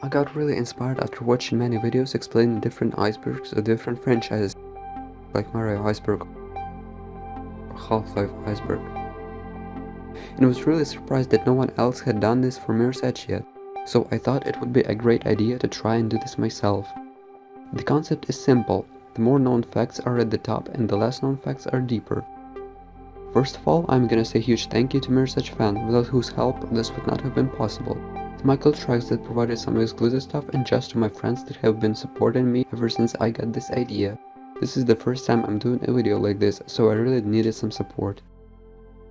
I got really inspired after watching many videos explaining different icebergs of different franchises, like Mario Iceberg or Half-Life Iceberg. And I was really surprised that no one else had done this for Mirror's Edge yet, so I thought it would be a great idea to try and do this myself. The concept is simple: the more known facts are at the top and the less known facts are deeper. First of all, I'm gonna say a huge thank you to mirrorsedgefan, without whose help this would not have been possible. To michaeltrex that provided some exclusive stuff, and just to my friends that have been supporting me ever since I got this idea. This is the first time I'm doing a video like this, so I really needed some support.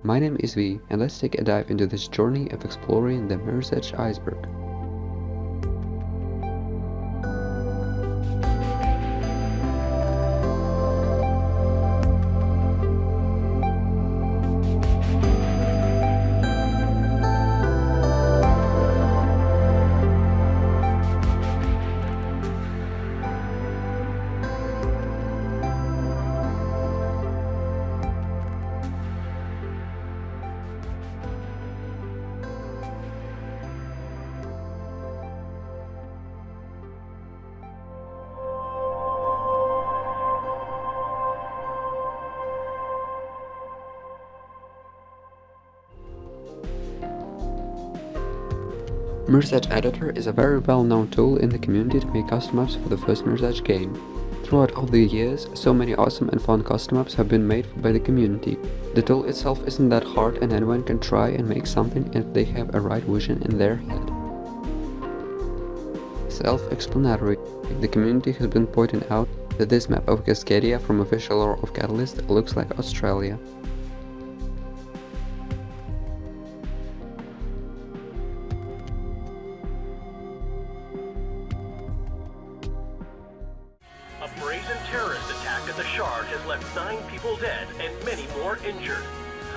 My name is V, and let's take a dive into this journey of exploring the Mirror's Edge Iceberg. Mirror's Edge Editor is a very well-known tool in the community to make custom maps for the first Mirror's Edge game. Throughout all the years, so many awesome and fun custom maps have been made by the community. The tool itself isn't that hard, and anyone can try and make something if they have a right vision in their head. Self-explanatory. The community has been pointing out that this map of Cascadia from official lore of Catalyst looks like Australia. A brazen terrorist attack at the Shard has left 9 people dead and many more injured.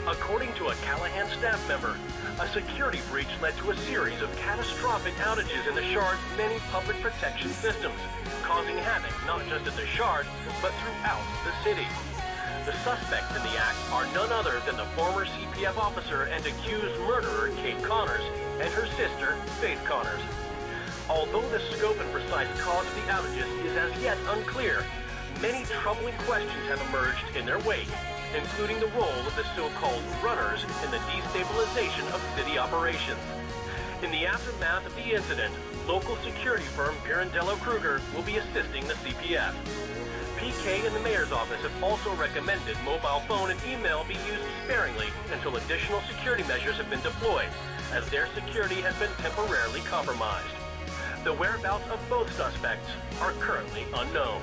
According to a Callahan staff member, a security breach led to a series of catastrophic outages in the Shard's many public protection systems, causing havoc not just at the Shard, but throughout the city. The suspects in the act are none other than the former CPF officer and accused murderer Kate Connors and her sister, Faith Connors. Although the scope and precise cause of the outages is as yet unclear, many troubling questions have emerged in their wake, including the role of the so-called runners in the destabilization of city operations. In the aftermath of the incident, local security firm Pirandello Kruger will be assisting the CPF. PK and the mayor's office have also recommended mobile phone and email be used sparingly until additional security measures have been deployed, as their security has been temporarily compromised. The whereabouts of both suspects are currently unknown.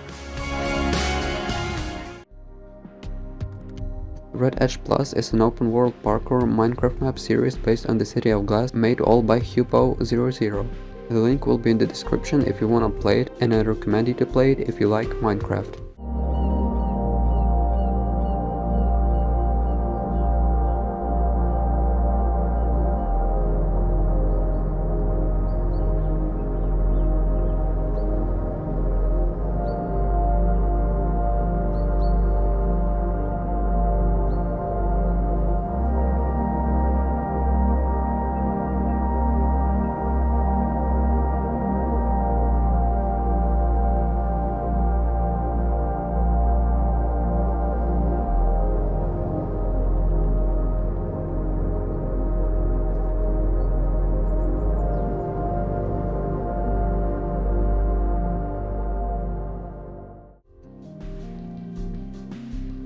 Red Edge Plus is an open-world parkour Minecraft map series based on the City of Glass, made all by Hupo00. The link will be in the description if you wanna play it, and I recommend you to play it if you like Minecraft.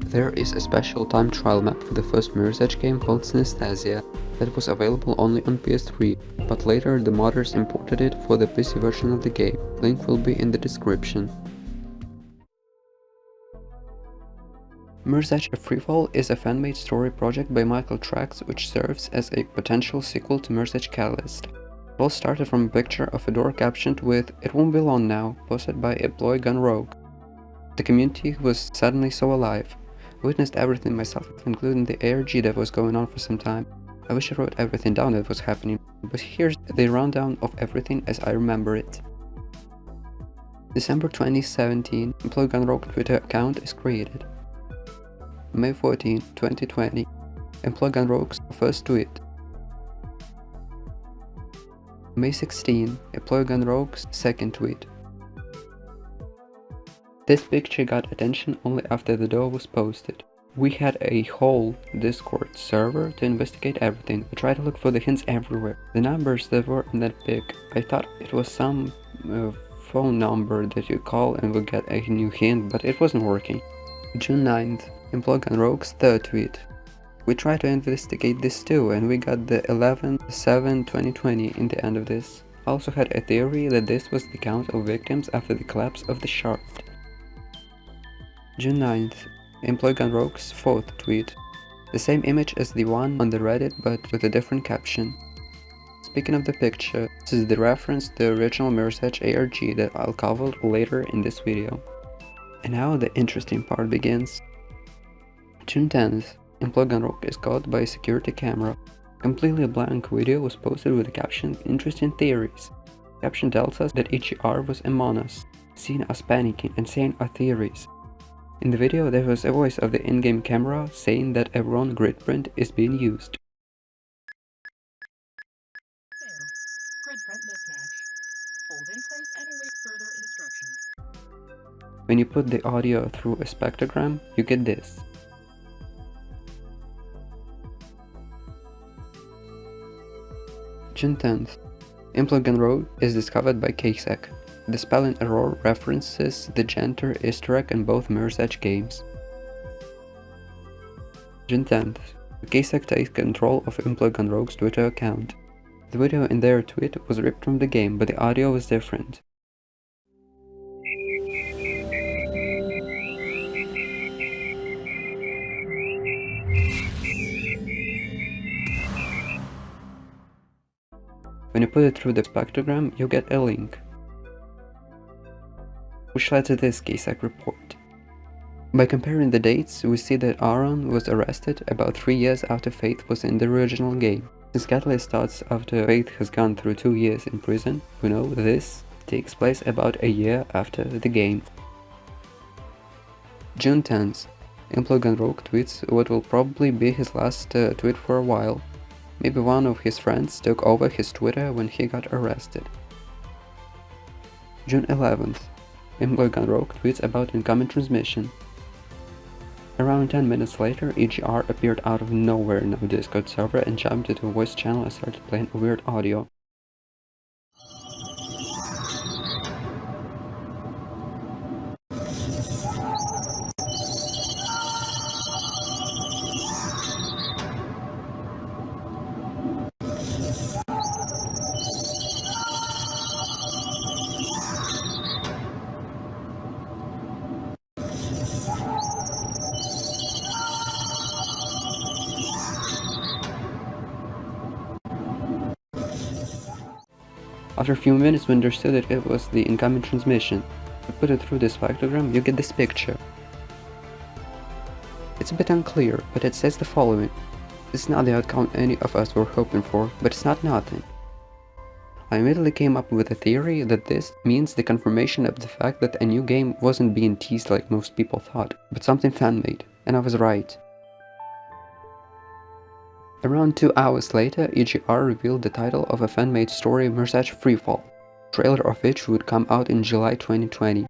There is a special time trial map for the first Mirror's Edge game called Synesthesia that was available only on PS3, but later the modders imported it for the PC version of the game. Link will be in the description. Mirror's Edge Freefall is a fan-made story project by michaeltrex, which serves as a potential sequel to Mirror's Edge Catalyst. It all started from a picture of a door captioned with "It won't be long now," posted by a boy gone rogue. The community was suddenly so alive. I witnessed everything myself, including the ARG that was going on for some time. I wish I wrote everything down that was happening, but here's the rundown of everything as I remember it. December 2017, Employee Gone Rogue Twitter account is created. May 14, 2020, Employee Gone Rogue's first tweet. May 16, Employee Rogue's second tweet. This picture got attention only after the door was posted. We had a whole Discord server to investigate everything. We tried to look for the hints everywhere. The numbers that were in that pic, I thought it was some phone number that you call and will get a new hint, but it wasn't working. June 9th, Employee Rogue's third tweet. We tried to investigate this too, and we got the 11/7/2020 in the end of this. I also had a theory that this was the count of victims after the collapse of the shard. June 9th, Employee Rogue's fourth tweet. The same image as the one on the Reddit, but with a different caption. Speaking of the picture, this is the reference to the original Mirror's Edge ARG that I'll cover later in this video. And now the interesting part begins. June 10th, Employee Rogue is caught by a security camera. A completely blank video was posted with the caption "Interesting Theories." The caption tells us that EGR was among us, seeing us panicking and saying our theories. In the video there was a voice of the in-game camera saying that a wrong grid print is being used. Fail. Grid print mismatch. Hold in place and await further instructions. When you put the audio through a spectrogram, you get this. June 10th. Employee Rogue is discovered by Pyciko. The spelling error references the gender Easter egg in both Mirror's Edge games. June 10th. Pyciko takes control of Employee Rogue's Twitter account. The video in their tweet was ripped from the game, but the audio was different. When you put it through the spectrogram, you get a link, which led to this Pyciko report. By comparing the dates, we see that Aaron was arrested about 3 years after Faith was in the original game. Since Catalyst starts after Faith has gone through 2 years in prison, we know this takes place about a year after the game. June 10th, Employee Rogue tweets what will probably be his last tweet for a while. Maybe one of his friends took over his Twitter when he got arrested. June 11th, Employee Rogue tweets about incoming transmission. Around 10 minutes later, EGR appeared out of nowhere in our Discord server and jumped into a voice channel and started playing weird audio. After a few minutes we understood that it was the incoming transmission. We put it through this spectrogram, you get this picture. It's a bit unclear, but it says the following. This is not the outcome any of us were hoping for, but it's not nothing. I immediately came up with a theory that this means the confirmation of the fact that a new game wasn't being teased like most people thought, but something fan-made, and I was right. Around 2 hours later, EGR revealed the title of a fan-made story, Mirror's Edge Freefall, a trailer of which would come out in July 2020.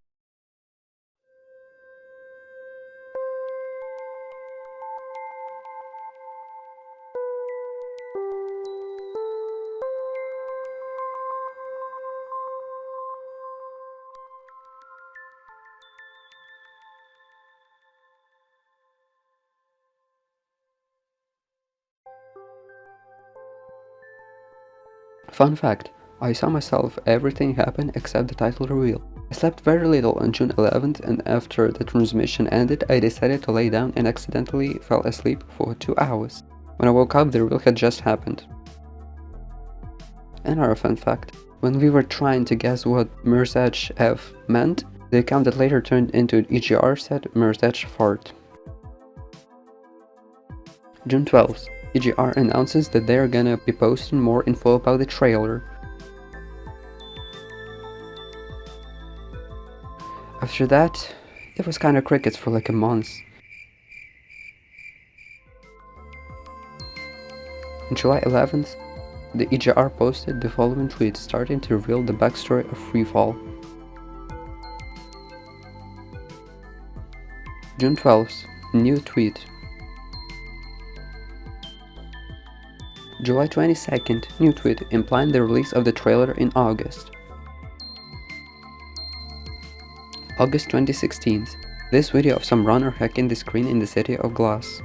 Fun fact, I saw myself everything happen except the title reveal. I slept very little on June 11th, and after the transmission ended I decided to lay down and accidentally fell asleep for 2 hours. When I woke up the reveal had just happened. Another fun fact, when we were trying to guess what Mirror's Edge F meant, the account that later turned into EGR said Mirror's Edge Fart. June 12th. EGR announces that they're gonna be posting more info about the trailer. After that, it was kinda crickets for like a month. On July 11th, the EGR posted the following tweet starting to reveal the backstory of Freefall. June 12th, new tweet. July 22nd, new tweet implying the release of the trailer in August. August 2016, this video of some runner hacking the screen in the city of Glass.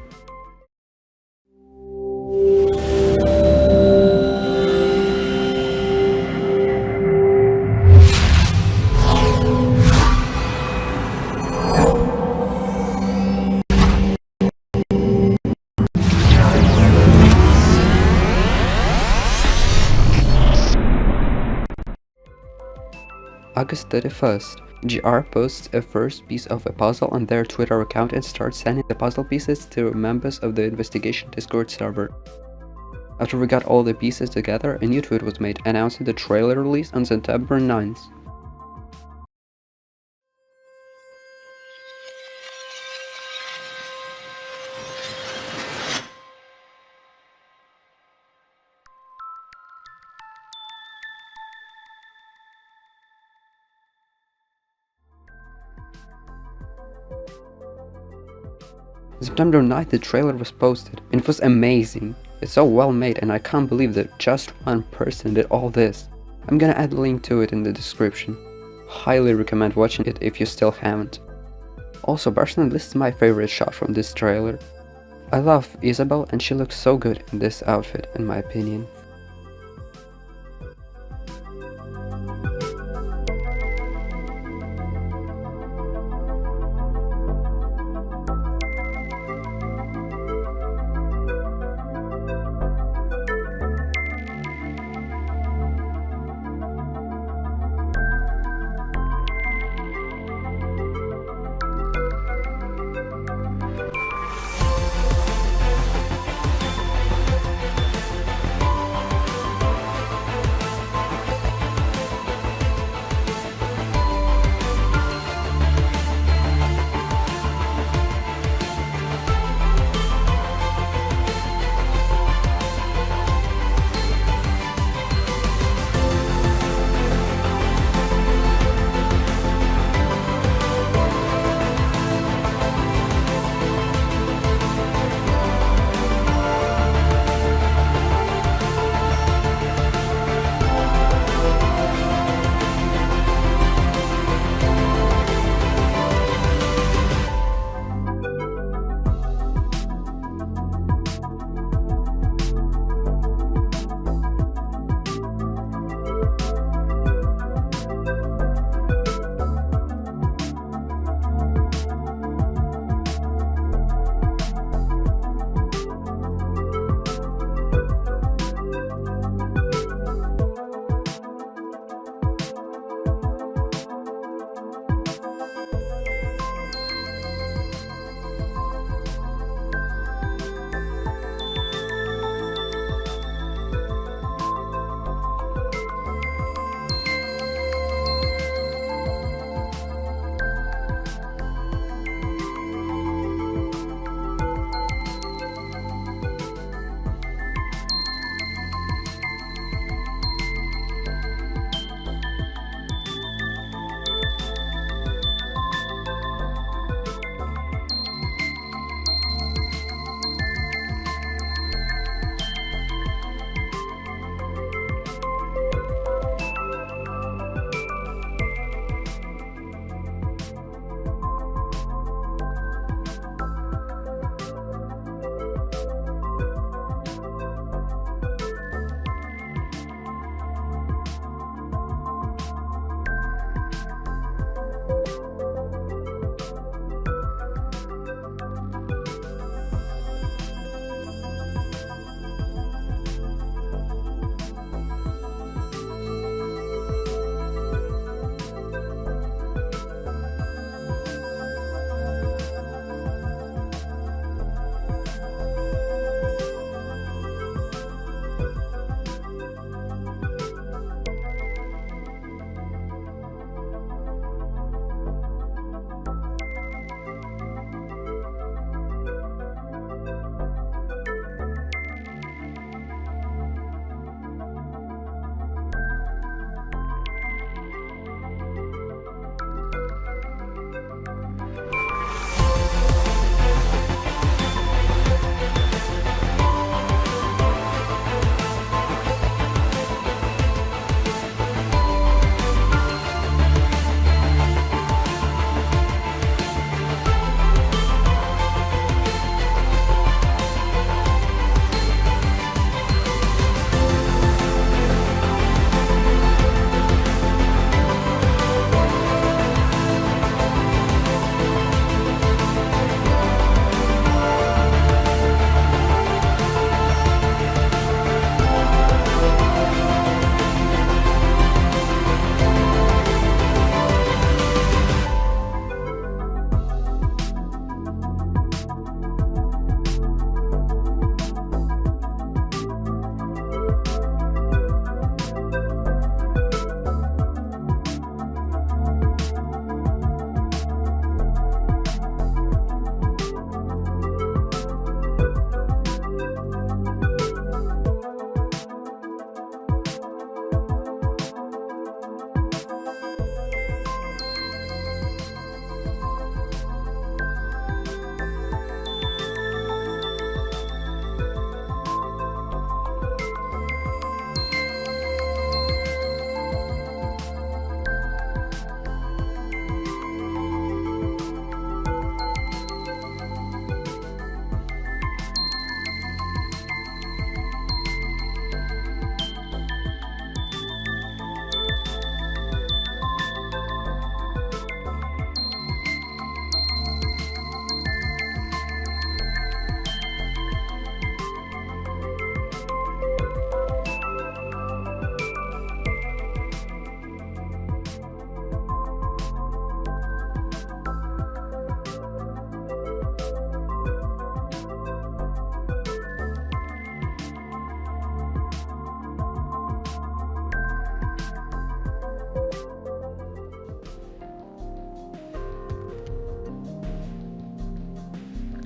August 31st, GR posts a first piece of a puzzle on their Twitter account and starts sending the puzzle pieces to members of the investigation Discord server. After we got all the pieces together, a new tweet was made announcing the trailer release on September 9th. September 9th the trailer was posted, and it was amazing. It's so well made and I can't believe that just one person did all this. I'm gonna add a link to it in the description. Highly recommend watching it if you still haven't. Also, personally, this is my favorite shot from this trailer. I love Isabel and she looks so good in this outfit in my opinion.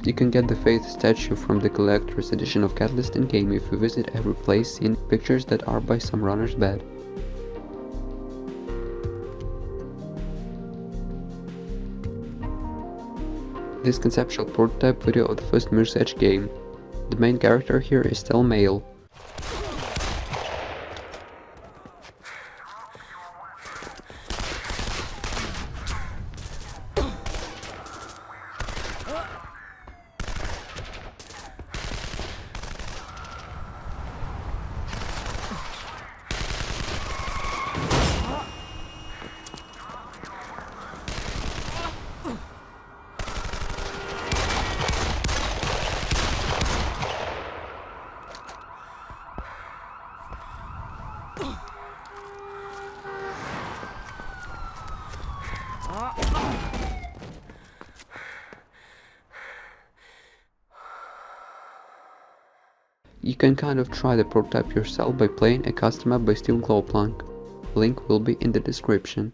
You can get the Faith statue from the collector's edition of Catalyst in-game if you visit every place seen pictures that are by some runner's bed. This conceptual prototype video of the first Mirror's Edge game. The main character here is still male. You can kind of try the prototype yourself by playing a custom map by Steel Glowplunk. Link will be in the description.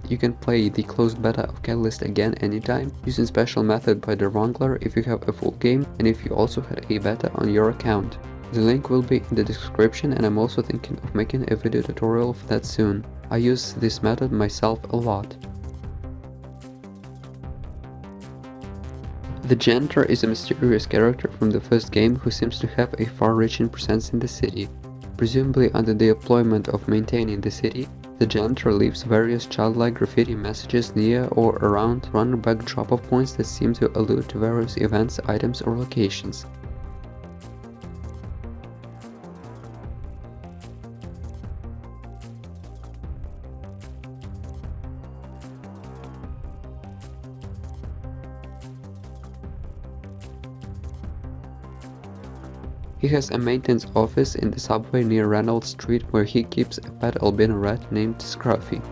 You can play the closed beta of Catalyst again anytime, using special method by the Wrangler if you have a full game and if you also had a beta on your account. The link will be in the description, and I'm also thinking of making a video tutorial for that soon. I use this method myself a lot. The Janitor is a mysterious character from the first game who seems to have a far-reaching presence in the city. Presumably under the deployment of maintaining the city, the Janitor leaves various childlike graffiti messages near or around runner-back drop-off points that seem to allude to various events, items, or locations. He has a maintenance office in the subway near Reynolds Street where he keeps a pet albino rat named Scruffy.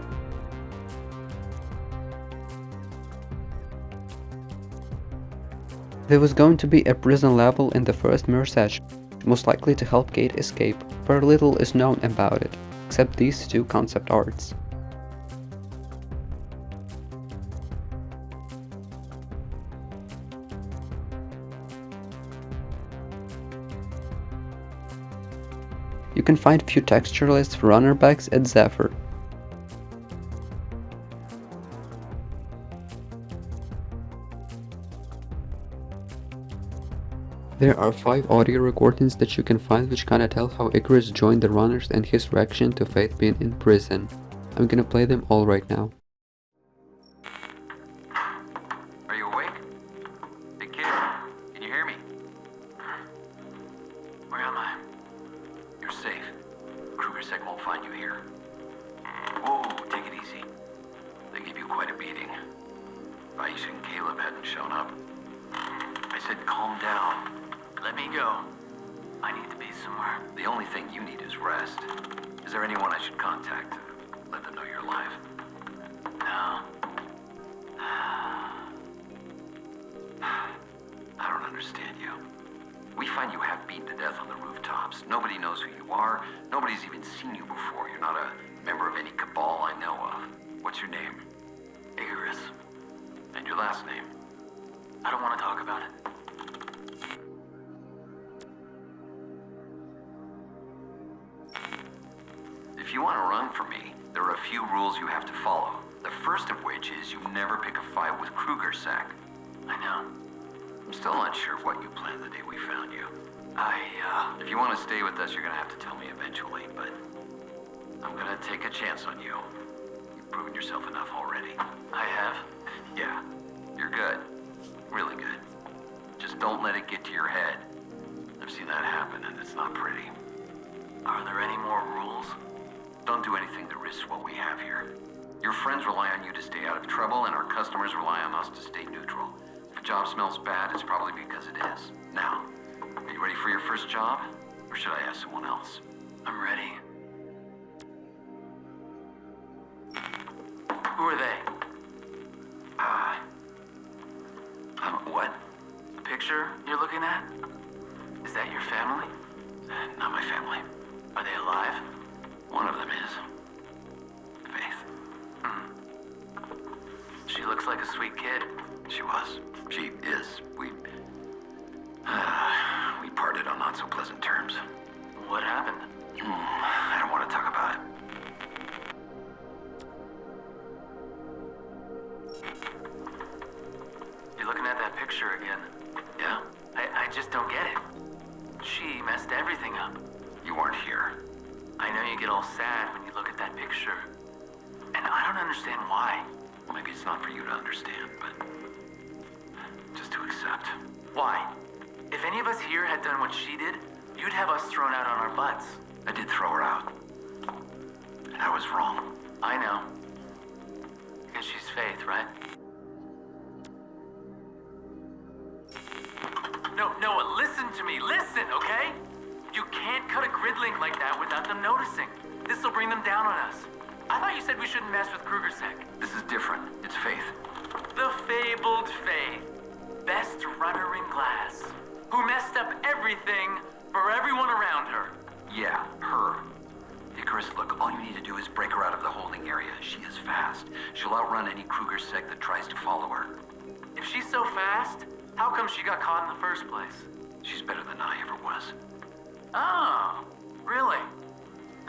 There was going to be a prison level in the first Mirror's Edge, most likely to help Kate escape. Very little is known about it, except these two concept arts. You can find few textureless runnerbacks at Zephyr. There are 5 audio recordings that you can find which kinda tell how Icarus joined the runners and his reaction to Faith being in prison. I'm gonna play them all right now. Are you awake? Hey kid, can you hear me? Where am I? You're safe. Kruger-Sec won't find you here. Whoa, take it easy. They gave you quite a beating. Aisha and Caleb hadn't shown up. I said calm down. Let me go. I need to be somewhere. The only thing you need is rest. Is there anyone I should contact to let them know you're alive? No. I don't understand you. We find you half beaten to death on the rooftops. Nobody knows who you are. Nobody's even seen you before. You're not a member of any cabal I know of. What's your name? Icarus. And your last name? I don't want to talk about it. If you want to run for me, there are a few rules you have to follow. The first of which is you never pick a fight with Kruger-Sec. I know. I'm still not sure what you planned the day we found you. If you want to stay with us, you're gonna have to tell me eventually, but I'm gonna take a chance on you. You've proven yourself enough already. I have? Yeah. You're good. Really good. Just don't let it get to your head. I've seen that happen, and it's not pretty. Are there any more rules? Don't do anything to risk what we have here. Your friends rely on you to stay out of trouble, and our customers rely on us to stay neutral. If a job smells bad, it's probably because it is. Now, are you ready for your first job? Or should I ask someone else? I'm ready. Who are they? What? The picture you're looking at? Is that your family? Not my family. Are they alive? One of them is. Faith. She looks like a sweet kid. She was. She is. We parted on not so pleasant terms. What happened? I don't want to talk about it. You're looking at that picture again. Yeah? I just don't get it. She messed everything up. You weren't here. I know you get all sad when you look at that picture. And I don't understand why. Well, maybe it's not for you to understand, but just to accept. Why? If any of us here had done what she did, you'd have us thrown out on our butts. I did throw her out. And I was wrong. I know. Because she's Faith, right? No, Noah, listen to me. Listen, okay? You can't cut a grid link like that without them noticing. This'll bring them down on us. I thought you said we shouldn't mess with KrugerSec. This is different. It's Faith. The fabled Faith. Best runner in glass. Who messed up everything for everyone around her. Yeah, her. Icarus, look, all you need to do is break her out of the holding area. She is fast. She'll outrun any KrugerSec that tries to follow her. If she's so fast, how come she got caught in the first place? She's better than I ever was. Oh, really?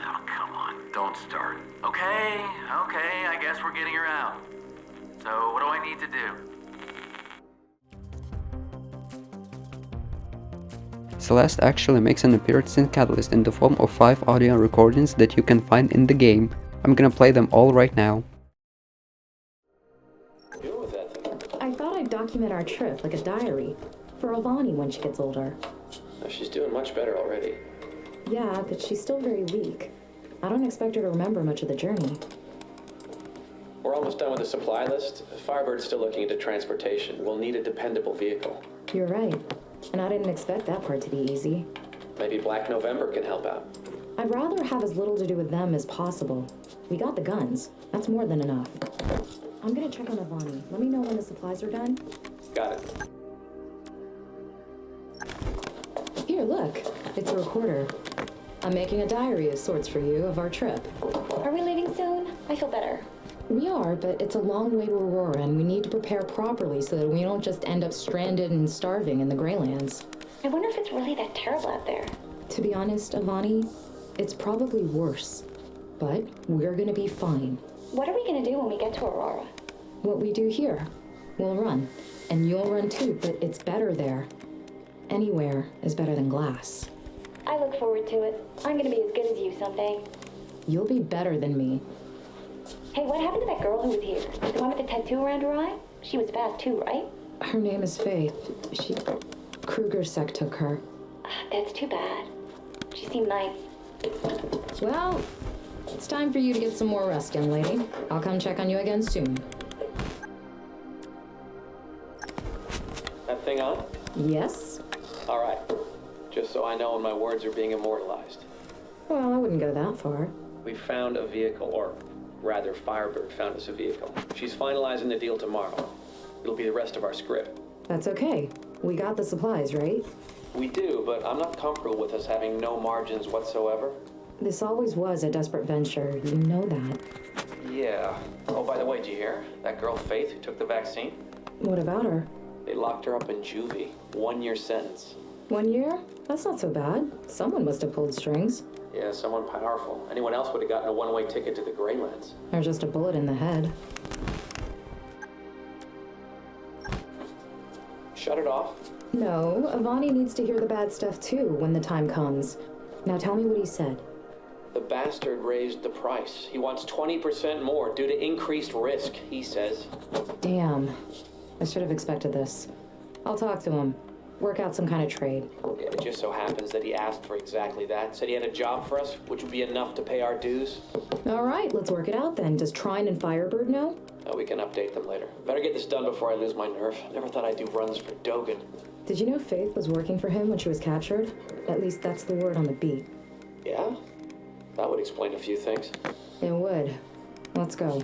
Oh, come on, don't start. Okay, I guess we're getting her out. So, what do I need to do? Celeste actually makes an appearance in Catalyst in the form of 5 audio recordings that you can find in the game. I'm gonna play them all right now. I thought I'd document our trip like a diary for Avani when she gets older. She's doing much better already. Yeah, but she's still very weak. I don't expect her to remember much of the journey. We're almost done with the supply list. Firebird's still looking into transportation. We'll need a dependable vehicle. You're right. And I didn't expect that part to be easy. Maybe Black November can help out. I'd rather have as little to do with them as possible. We got the guns. That's more than enough. I'm gonna check on Avani. Let me know when the supplies are done. Got it. Here, look. It's a recorder. I'm making a diary of sorts for you of our trip. Are we leaving soon? I feel better. We are, but it's a long way to Aurora, and we need to prepare properly so that we don't just end up stranded and starving in the Greylands. I wonder if it's really that terrible out there. To be honest, Avani, it's probably worse. But we're gonna be fine. What are we gonna do when we get to Aurora? What we do here. We'll run. And you'll run too, but it's better there. Anywhere is better than glass. I look forward to it. I'm gonna be as good as you someday. You'll be better than me. Hey, what happened to that girl who was here? The one with the tattoo around her eye? She was fast too, right? Her name is Faith. KrugerSec took her. That's too bad. She seemed nice. Well, it's time for you to get some more rest, young lady. I'll come check on you again soon. That thing on? Yes? All right. Just so I know when my words are being immortalized. Well, I wouldn't go that far. We found a vehicle, or rather, Firebird found us a vehicle. She's finalizing the deal tomorrow. It'll be the rest of our script. That's okay. We got the supplies, right? We do, but I'm not comfortable with us having no margins whatsoever. This always was a desperate venture. You know that. Yeah. Oh, by the way, did you hear? That girl Faith who took the vaccine? What about her? They locked her up in juvie. 1-year sentence. 1 year? That's not so bad. Someone must have pulled strings. Yeah, someone powerful. Anyone else would have gotten a one-way ticket to the Greylands. Or just a bullet in the head. Shut it off. No, Avani needs to hear the bad stuff too when the time comes. Now tell me what he said. The bastard raised the price. He wants 20% more due to increased risk, he says. Damn. I should have expected this. I'll talk to him. Work out some kind of trade. Yeah, it just so happens that he asked for exactly that. Said he had a job for us, which would be enough to pay our dues. All right, let's work it out then. Does Trine and Firebird know? We can update them later. Better get this done before I lose my nerve. Never thought I'd do runs for Dogan. Did you know Faith was working for him when she was captured? At least that's the word on the beat. Yeah? That would explain a few things. It would. Let's go.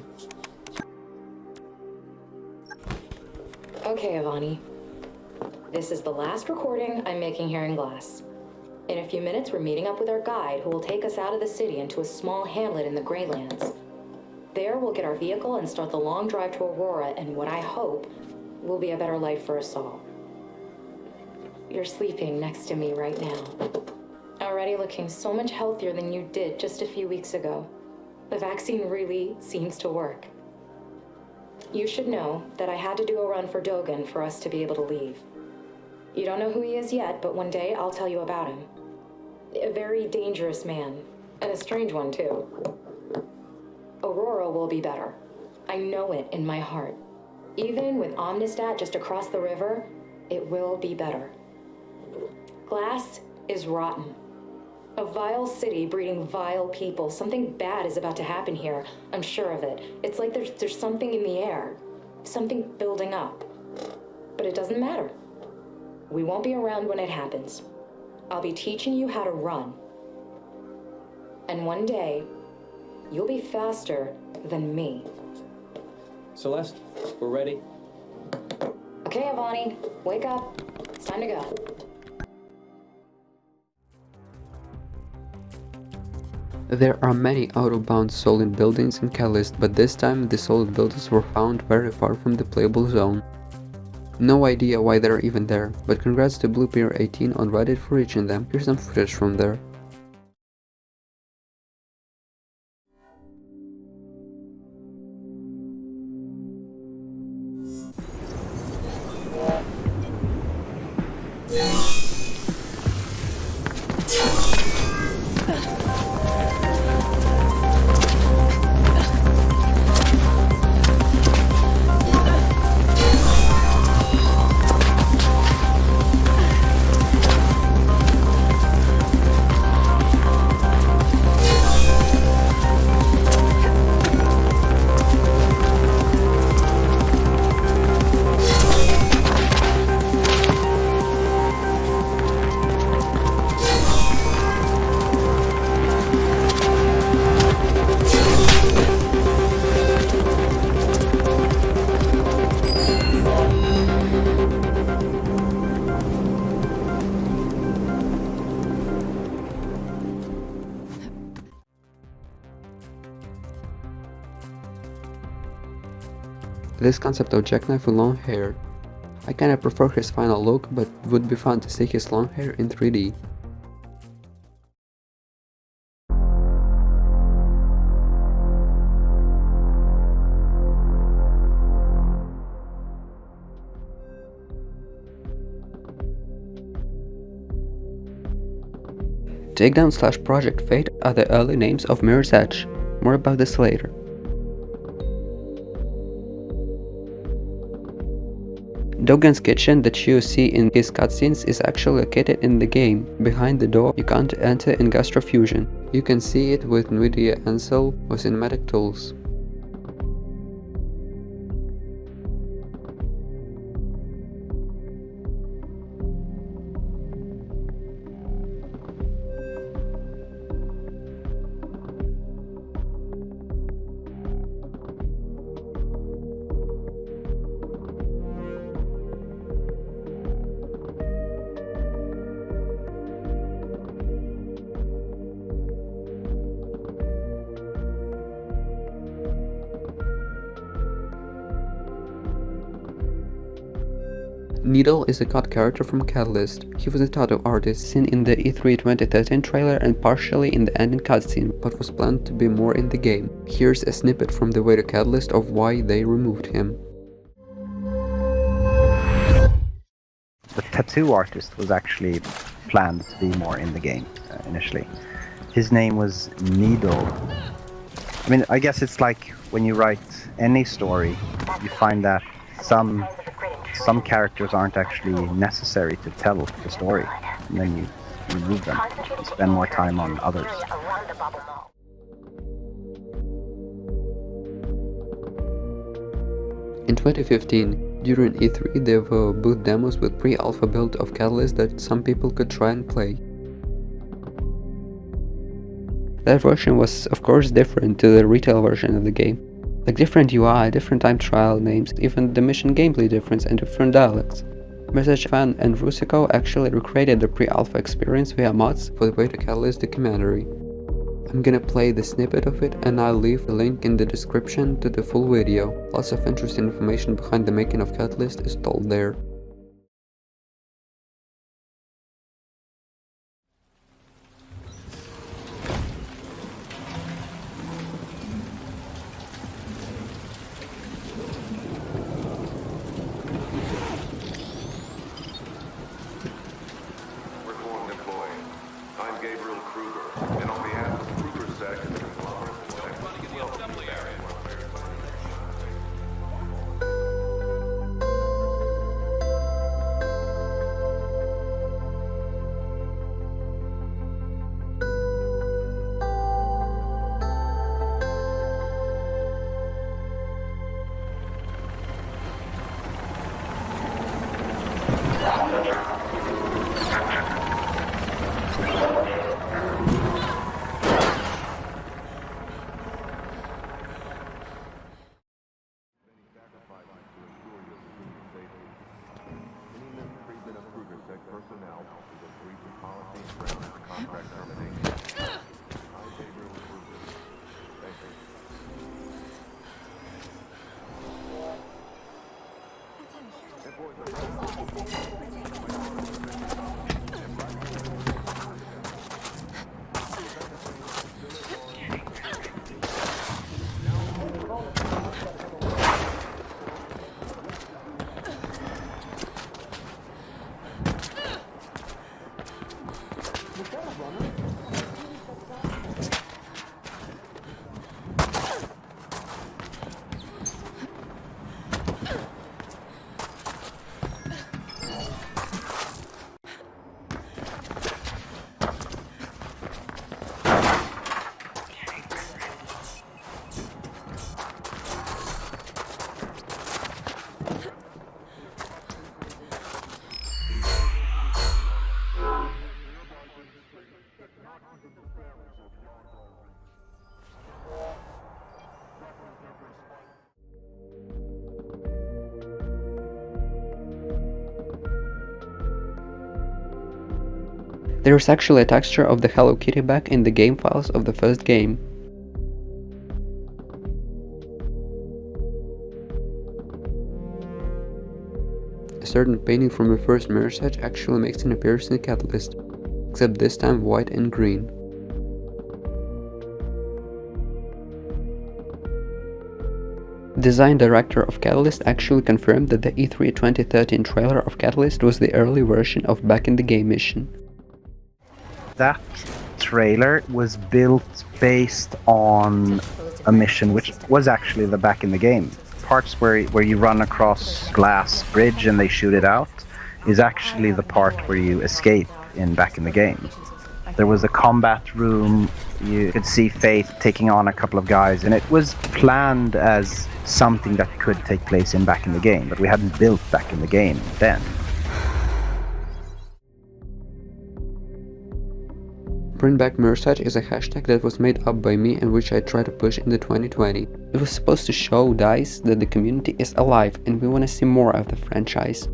Okay, Ivani. This is the last recording I'm making here in Glass. In a few minutes, we're meeting up with our guide, who will take us out of the city into a small hamlet in the Greylands. There, we'll get our vehicle and start the long drive to Aurora, and what I hope will be a better life for us all. You're sleeping next to me right now. Already looking so much healthier than you did just a few weeks ago. The vaccine really seems to work. You should know that I had to do a run for Dogan for us to be able to leave. You don't know who he is yet, but one day I'll tell you about him. A very dangerous man, and a strange one too. Aurora will be better. I know it in my heart. Even with Omnistat just across the river, it will be better. Glass is rotten. A vile city breeding vile people. Something bad is about to happen here. I'm sure of it. It's like there's something in the air. Something building up. But it doesn't matter. We won't be around when it happens. I'll be teaching you how to run. And one day, you'll be faster than me. Celeste, we're ready. Okay, Ivani, wake up. It's time to go. There are many out-of-bounds solid buildings in Catalyst, but this time the solid buildings were found very far from the playable zone. No idea why they're even there, but congrats to BluePeter18 on Reddit for reaching them. Here's some footage from there. This concept of Jackknife with long hair. I kinda prefer his final look, but it would be fun to see his long hair in 3D. Takedown / Project Fate are the early names of Mirror's Edge. More about this later. Dogan's kitchen that you see in his cutscenes is actually located in the game, behind the door you can't enter in Gastrofusion. You can see it with NVIDIA Ansel or cinematic tools. Needle is a cut character from Catalyst. He was a tattoo artist seen in the E3 2013 trailer and partially in the ending cutscene, but was planned to be more in the game. Here's a snippet from the way to Catalyst of why they removed him. The tattoo artist was actually planned to be more in the game initially. His name was Needle. I mean, I guess it's like when you write any story, you find that some some characters aren't actually necessary to tell the story, and then you remove them. You spend more time on others. In 2015, during E3 there were booth demos with pre-alpha build of Catalyst that some people could try and play. That version was of course different to the retail version of the game. Like different UI, different time trial names, even the mission gameplay difference and different dialects. mirrorsedgefan and Pyciko actually recreated the pre-alpha experience via mods for the Way to Catalyst documentary. I'm gonna play the snippet of it and I'll leave the link in the description to the full video. Lots of interesting information behind the making of Catalyst is told there. And on behalf of Kruger Sec and the conglomerate, personnel is a breach of policy and grounds for contract termination. I favor improvement. Thank you. There is actually a texture of the Hello Kitty back in the game files of the first game. A certain painting from the first Mirror's Edge actually makes an appearance in Catalyst, except this time white and green. Design director of Catalyst actually confirmed that the E3 2013 trailer of Catalyst was the early version of Back in the Game mission. That trailer was built based on a mission which was actually the Back in the Game. Parts where you run across glass bridge and they shoot it out is actually the part where you escape in Back in the Game. There was a combat room, you could see Faith taking on a couple of guys, and it was planned as something that could take place in Back in the Game, but we hadn't built Back in the Game then. Bring Back Mirror's Edge is a hashtag that was made up by me and which I tried to push in the 2020. It was supposed to show DICE that the community is alive and we want to see more of the franchise.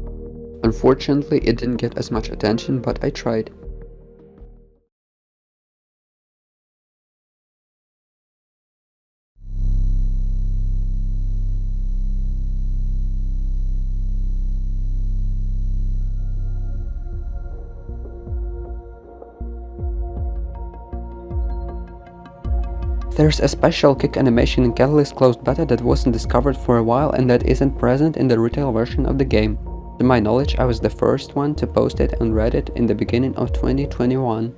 Unfortunately, it didn't get as much attention, but I tried. There's a special kick animation in Catalyst closed beta that wasn't discovered for a while and that isn't present in the retail version of the game. To my knowledge, I was the first one to post it on Reddit in the beginning of 2021.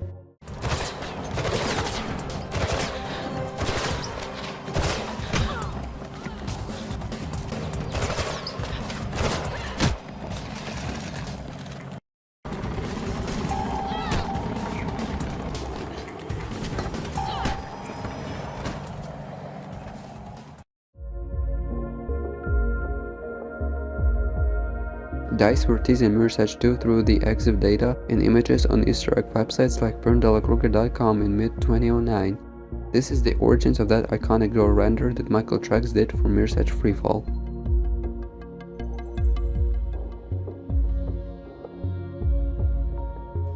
DICE were teasing Mirror's Edge 2 through the EXIF data and images on Easter egg websites like burndellakruger.com in mid-2009. This is the origins of that iconic door render that michaeltrex did for Mirror's Edge Freefall.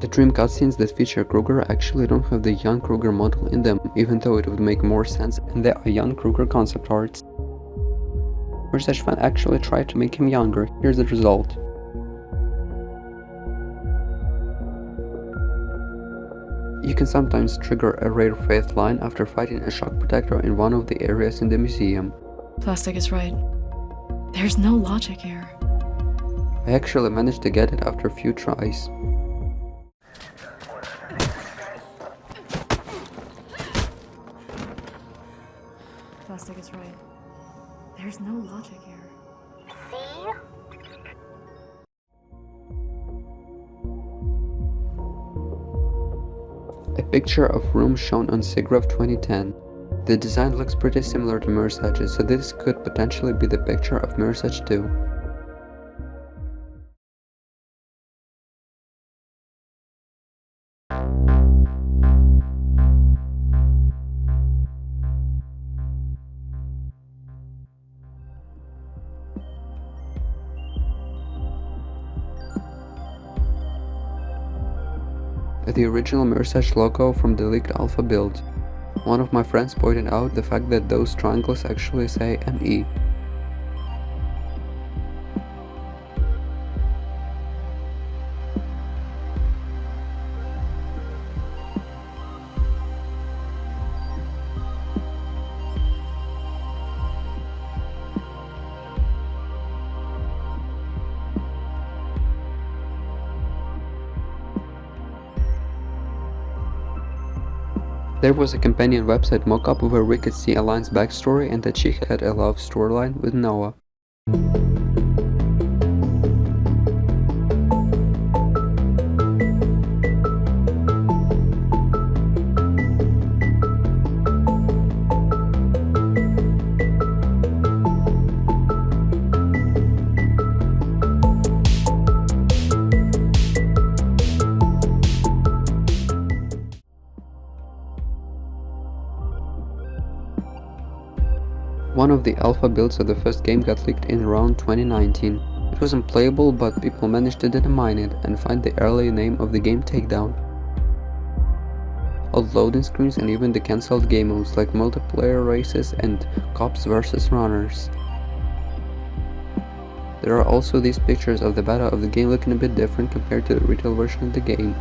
The dream cutscenes that feature Kruger actually don't have the young Kruger model in them, even though it would make more sense, and they are young Kruger concept arts. mirrorsedgefan actually tried to make him younger. Here's the result. You can sometimes trigger a rare faith line after fighting a shock protector in one of the areas in the museum. Plastic is right. There's no logic here. I actually managed to get it after a few tries. Plastic is right. There's no logic here. See? A picture of room shown on SIGGRAPH 2010. The design looks pretty similar to Mirror's Edge, so this could potentially be the picture of Mirror's Edge 2. The original Mirror's Edge logo from the leaked alpha build. One of my friends pointed out the fact that those triangles actually say ME. There was a companion website mockup where we could see Aline's backstory and that she had a love storyline with Noah. One of the alpha builds of the first game got leaked in around 2019. It wasn't playable, but people managed to determine it and find the early name of the game Takedown. All loading screens and even the cancelled game modes like multiplayer races and cops vs runners. There are also these pictures of the beta of the game looking a bit different compared to the retail version of the game.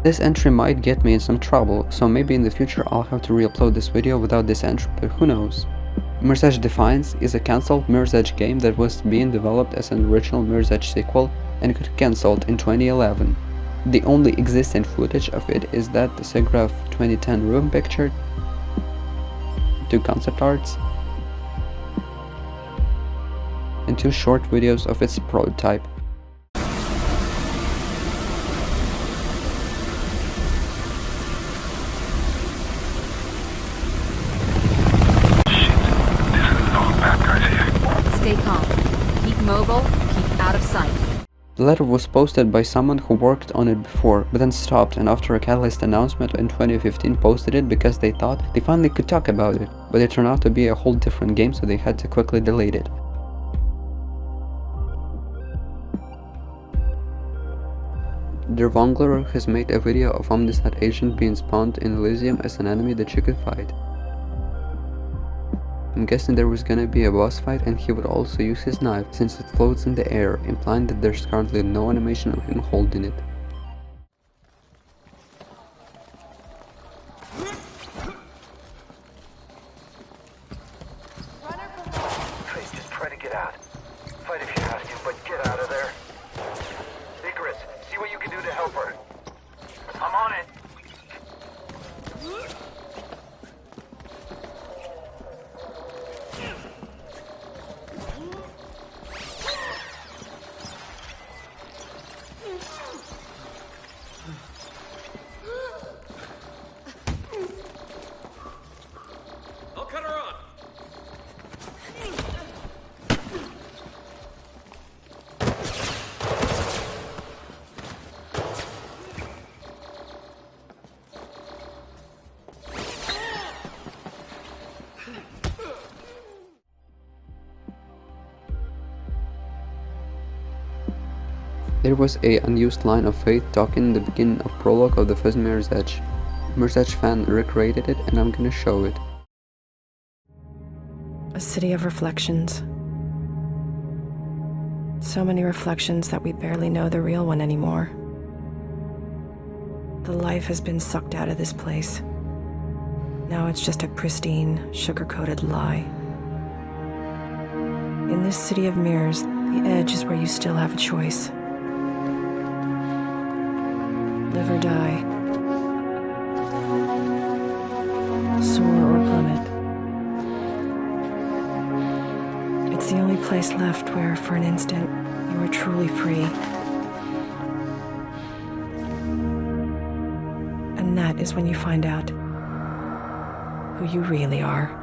This entry might get me in some trouble, so maybe in the future I'll have to re-upload this video without this entry, but who knows. Mirror's Edge Defiance is a cancelled Mirror's Edge game that was being developed as an original Mirror's Edge sequel and got cancelled in 2011. The only existing footage of it is that the SIGGRAPH 2010 room picture, 2 concept arts, and 2 short videos of its prototype. Stay calm. Keep mobile, keep out of sight. The letter was posted by someone who worked on it before, but then stopped and after a Catalyst announcement in 2015 posted it because they thought they finally could talk about it, but it turned out to be a whole different game, so they had to quickly delete it. Der Wongler has made a video of Omnisat Agent being spawned in Elysium as an enemy that you could fight. I'm guessing there was gonna be a boss fight and he would also use his knife since it floats in the air, implying that there's currently no animation of him holding it. There was a unused line of Faith talking in the beginning of prologue of the first Mirror's Edge. Mirror's Edge fan recreated it and I'm gonna show it. A city of reflections. So many reflections that we barely know the real one anymore. The life has been sucked out of this place. Now it's just a pristine, sugar-coated lie. In this city of mirrors, the edge is where you still have a choice. Live or die. Soar or plummet. It's the only place left where, for an instant, you are truly free. And that is when you find out who you really are.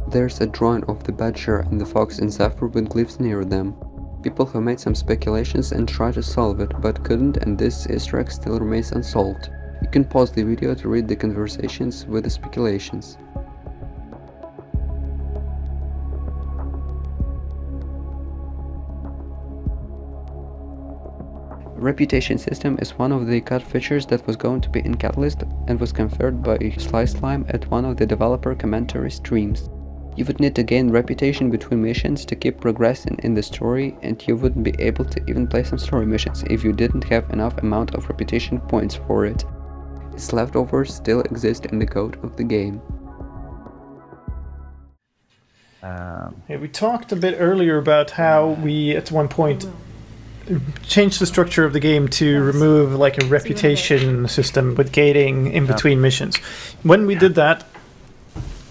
There's a drawing of the badger and the fox in Zephyr with glyphs near them. People have made some speculations and tried to solve it, but couldn't, and this Easter egg still remains unsolved. You can pause the video to read the conversations with the speculations. Reputation system is one of the cut features that was going to be in Catalyst and was conferred by Slice Slime at one of the developer commentary streams. You would need to gain reputation between missions to keep progressing in the story, and you wouldn't be able to even play some story missions if you didn't have enough amount of reputation points for it. Its leftovers still exist in the code of the game. Yeah, we talked a bit earlier about how we at one point changed the structure of the game to remove like a reputation system with gating in between missions. When we did that,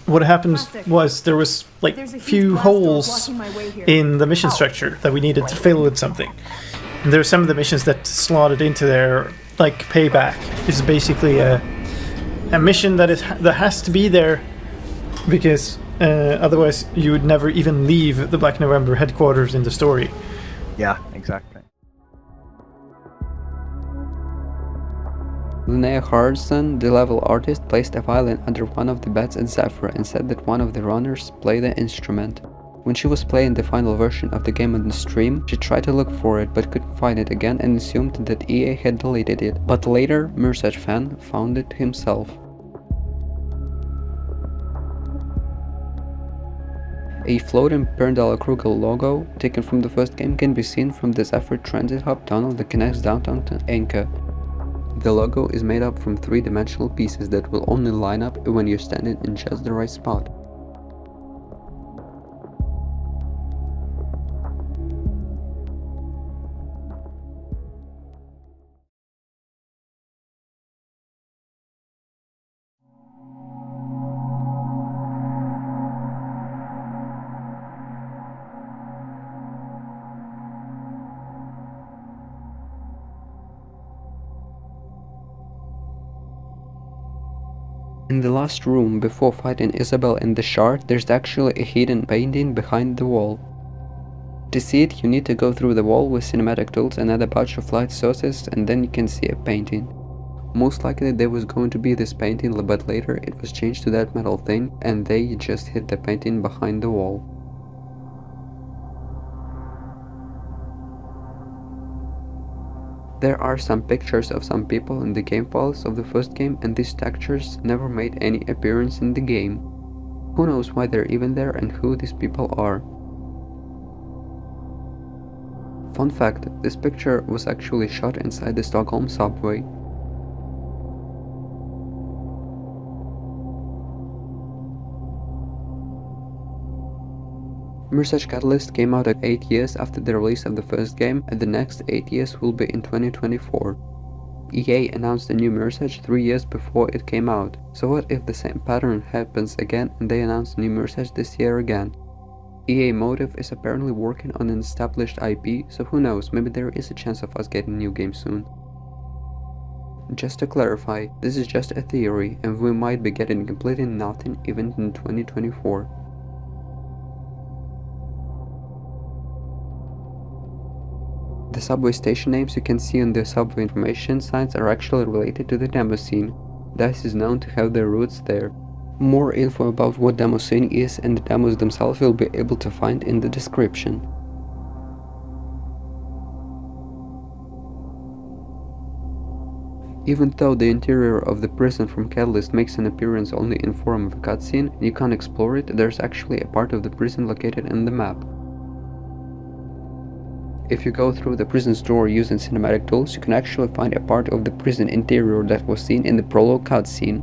what happened was there was like few holes in the mission structure that we needed to fill with something. And there are some of the missions that slotted into there, like Payback is basically a mission that has to be there because otherwise you would never even leave the Black November headquarters in the story. Yeah, exactly. Linnea Hardson, the level artist, placed a violin under one of the beds at Zephyr and said that one of the runners played the instrument. When she was playing the final version of the game on the stream, she tried to look for it but couldn't find it again and assumed that EA had deleted it, but later Mirror's Edge fan found it himself. A floating Perndala Krugel logo, taken from the first game, can be seen from the Zephyr Transit Hub tunnel that connects downtown to Anka. The logo is made up from three-dimensional pieces that will only line up when you're standing in just the right spot. In the last room, before fighting Isabel in the shard, there's actually a hidden painting behind the wall. To see it, you need to go through the wall with cinematic tools and add a bunch of light sources, and then you can see a painting. Most likely there was going to be this painting, but later it was changed to that metal thing, and they just hid the painting behind the wall. There are some pictures of some people in the game files of the first game, and these textures never made any appearance in the game. Who knows why they're even there and who these people are. Fun fact, this picture was actually shot inside the Stockholm subway. Mirror's Edge Catalyst came out at 8 years after the release of the first game, and the next 8 years will be in 2024. EA announced the new Mirror's Edge 3 years before it came out, so what if the same pattern happens again and they announce new Mirror's Edge this year again? EA Motive is apparently working on an established IP, so who knows, maybe there is a chance of us getting a new game soon. Just to clarify, this is just a theory, and we might be getting completely nothing even in 2024. The subway station names you can see on the subway information signs are actually related to the demo scene. DICE is known to have their roots there. More info about what demo scene is and the demos themselves you'll be able to find in the description. Even though the interior of the prison from Catalyst makes an appearance only in form of a cutscene, you can't explore it, there's actually a part of the prison located in the map. If you go through the prison's door using cinematic tools, you can actually find a part of the prison interior that was seen in the prologue cutscene.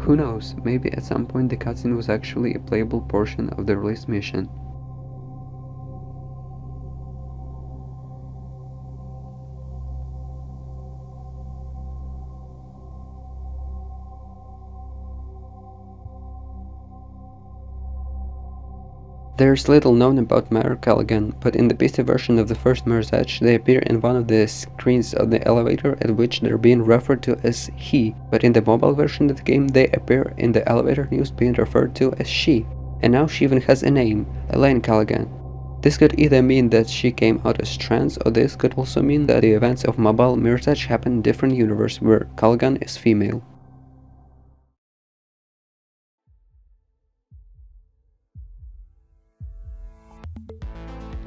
Who knows, maybe at some point the cutscene was actually a playable portion of the release mission. There's little known about Mayor Callaghan, but in the PC version of the first Mirror's Edge, they appear in one of the screens of the elevator at which they're being referred to as he, but in the mobile version of the game they appear in the elevator news being referred to as she, and now she even has a name, Elaine Callaghan. This could either mean that she came out as trans, or this could also mean that the events of mobile Mirror's Edge happen in a different universe where Callaghan is female.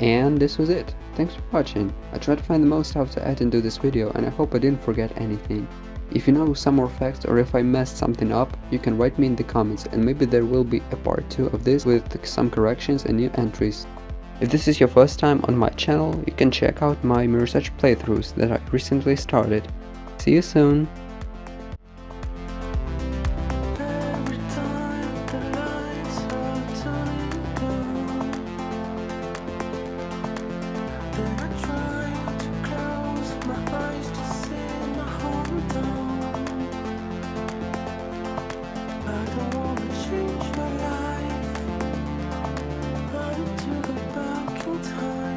And this was it. Thanks for watching. I tried to find the most out to add into this video, and I hope I didn't forget anything. If you know some more facts or if I messed something up, you can write me in the comments and maybe there will be a part 2 of this with some corrections and new entries. If this is your first time on my channel, you can check out my Mirror's Edge playthroughs that I recently started. See you soon! Time.